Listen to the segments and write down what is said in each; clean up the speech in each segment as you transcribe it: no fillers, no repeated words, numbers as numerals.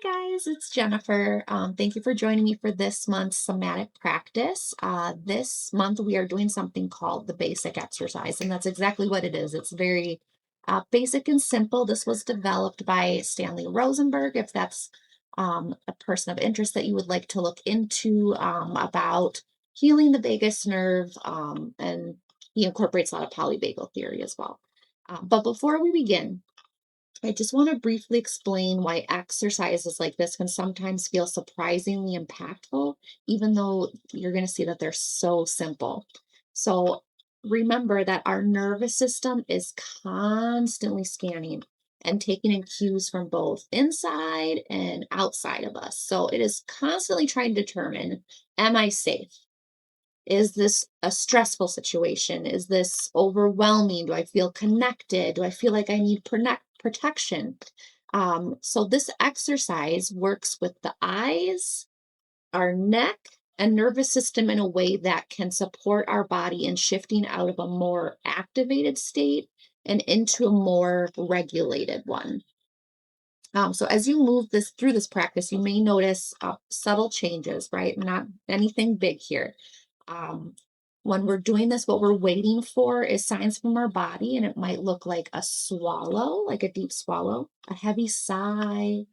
Hi guys, it's Jennifer. Thank you for joining me for this month's somatic practice. This month we are doing something called the basic exercise, and that's exactly what it is. It's very basic and simple. This was developed by Stanley Rosenberg. If that's a person of interest that you would like to look into about healing the vagus nerve, and he incorporates a lot of polyvagal theory as well. But before we begin, I just want to briefly explain why exercises like this can sometimes feel surprisingly impactful, even though you're going to see that they're so simple. So, remember that our nervous system is constantly scanning and taking in cues from both inside and outside of us. So, it is constantly trying to determine, am I safe? Is this a stressful situation? Is this overwhelming? Do I feel connected? Do I feel like I need protection? So this exercise works with the eyes, our neck, and nervous system in a way that can support our body in shifting out of a more activated state and into a more regulated one. So as you move this through this practice, you may notice subtle changes, right? Not anything big here. um, when we're doing this, what we're waiting for is signs from our body, and it might look like a swallow, like a deep swallow, a heavy sigh,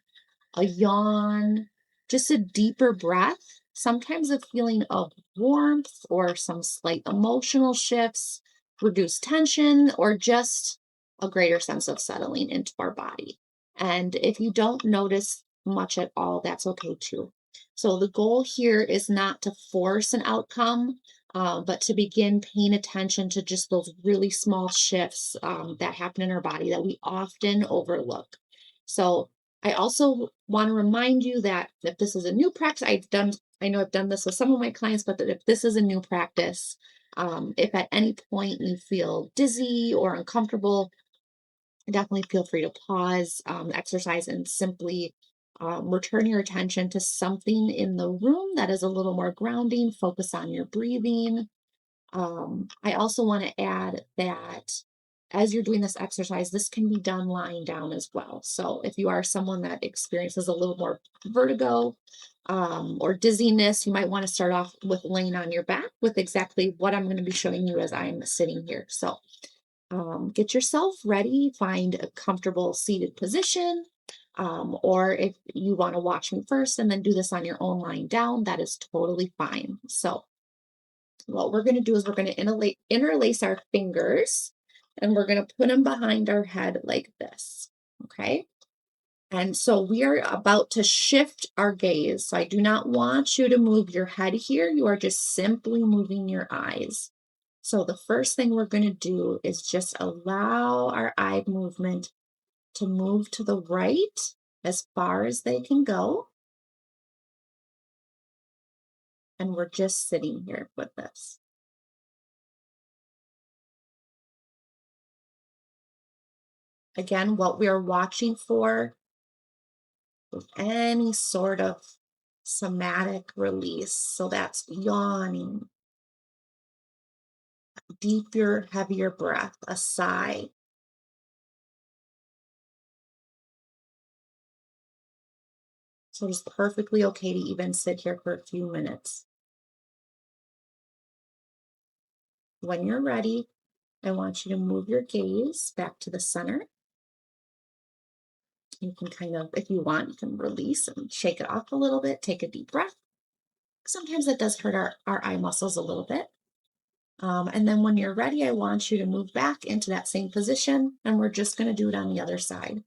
a yawn, just a deeper breath, sometimes a feeling of warmth or some slight emotional shifts, reduced tension, or just a greater sense of settling into our body. And if you don't notice much at all, that's okay too. So the goal here is not to force an outcome, but to begin paying attention to just those really small shifts that happen in our body that we often overlook. So I also want to remind you that if this is a new practice, I know I've done this with some of my clients, but that if this is a new practice, if at any point you feel dizzy or uncomfortable, definitely feel free to pause the exercise and simply return your attention to something in the room that is a little more grounding. Focus on your breathing. I also want to add that as you're doing this exercise, this can be done lying down as well. So if you are someone that experiences a little more vertigo or dizziness, you might want to start off with laying on your back with exactly what I'm going to be showing you as I'm sitting here. So get yourself ready, find a comfortable seated position. Or if you want to watch me first and then do this on your own lying down, that is totally fine. So what we're going to do is we're going to interlace our fingers and we're going to put them behind our head like this. Okay. And so we are about to shift our gaze. So I do not want you to move your head here. You are just simply moving your eyes. So the first thing we're going to do is just allow our eye movement to move to the right as far as they can go. And we're just sitting here with this. Again, what we are watching for with any sort of somatic release. So that's yawning, deeper, heavier breath, a sigh. So it's perfectly okay to even sit here for a few minutes. When you're ready, I want you to move your gaze back to the center. You can kind of, if you want, you can release and shake it off a little bit. Take a deep breath. Sometimes it does hurt our eye muscles a little bit. And then when you're ready, I want you to move back into that same position, and we're just going to do it on the other side.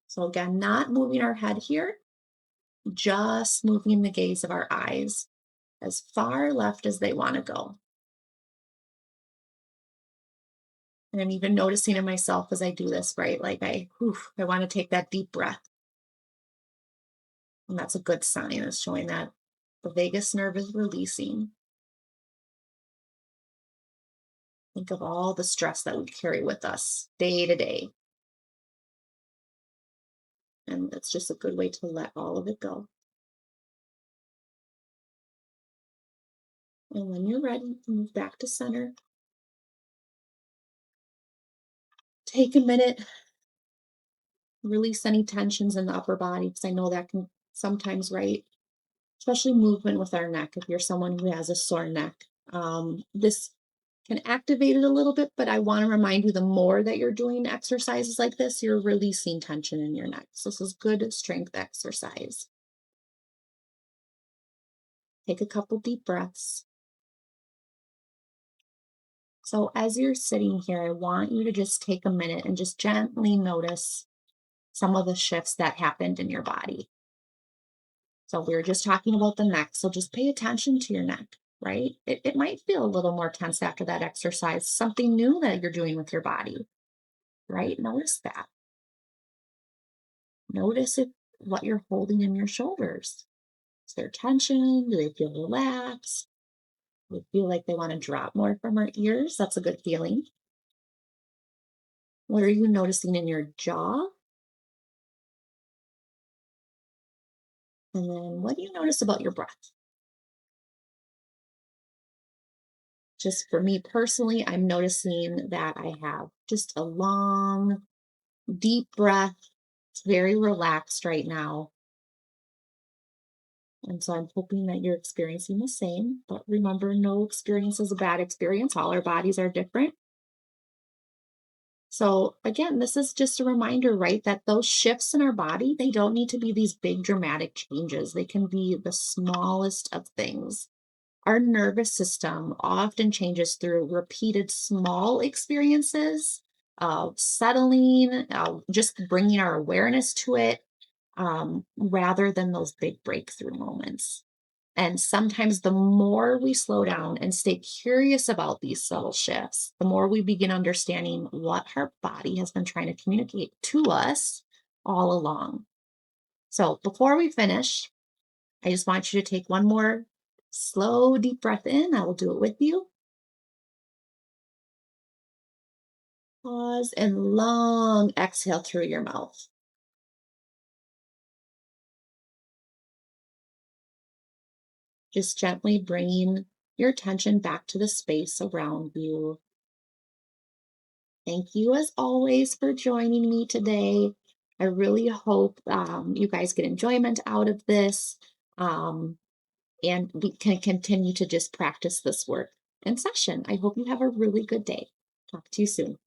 So again, not moving our head here, just moving the gaze of our eyes as far left as they want to go. And I'm even noticing in myself as I do this, right? Like I want to take that deep breath. And that's a good sign. It's showing that the vagus nerve is releasing. Think of all the stress that we carry with us day to day. And that's just a good way to let all of it go. And when you're ready, move back to center. Take a minute Release any tensions in the upper body because I know that can sometimes, right? Especially movement with our neck. If you're someone who has a sore neck, this can activate it a little bit, but I want to remind you the more that you're doing exercises like this, you're releasing tension in your neck. So this is good strength exercise. Take a couple deep breaths. So as you're sitting here, I want you to just take a minute and just gently notice some of the shifts that happened in your body. So we were just talking about the neck. So just pay attention to your neck, right? It might feel a little more tense after that exercise, something new that you're doing with your body, right? Notice that. Notice what you're holding in your shoulders. Is there tension? Do they feel relaxed? Do they feel like they want to drop more from our ears? That's a good feeling. What are you noticing in your jaw? And then what do you notice about your breath? Just for me personally, I'm noticing that I have just a long, deep breath. It's very relaxed right now. And so I'm hoping that you're experiencing the same. But remember, no experience is a bad experience. All our bodies are different. So again, this is just a reminder, right, that those shifts in our body, they don't need to be these big dramatic changes. They can be the smallest of things. Our nervous system often changes through repeated small experiences of settling, just bringing our awareness to it, rather than those big breakthrough moments. And sometimes the more we slow down and stay curious about these subtle shifts, the more we begin understanding what our body has been trying to communicate to us all along. So before we finish, I just want you to take one more slow, deep breath in. I will do it with you. Pause and long exhale through your mouth. Just gently bringing your attention back to the space around you. Thank you, as always, for joining me today. I really hope you guys get enjoyment out of this, um, and we can continue to just practice this work in session. I hope you have a really good day. Talk to you soon.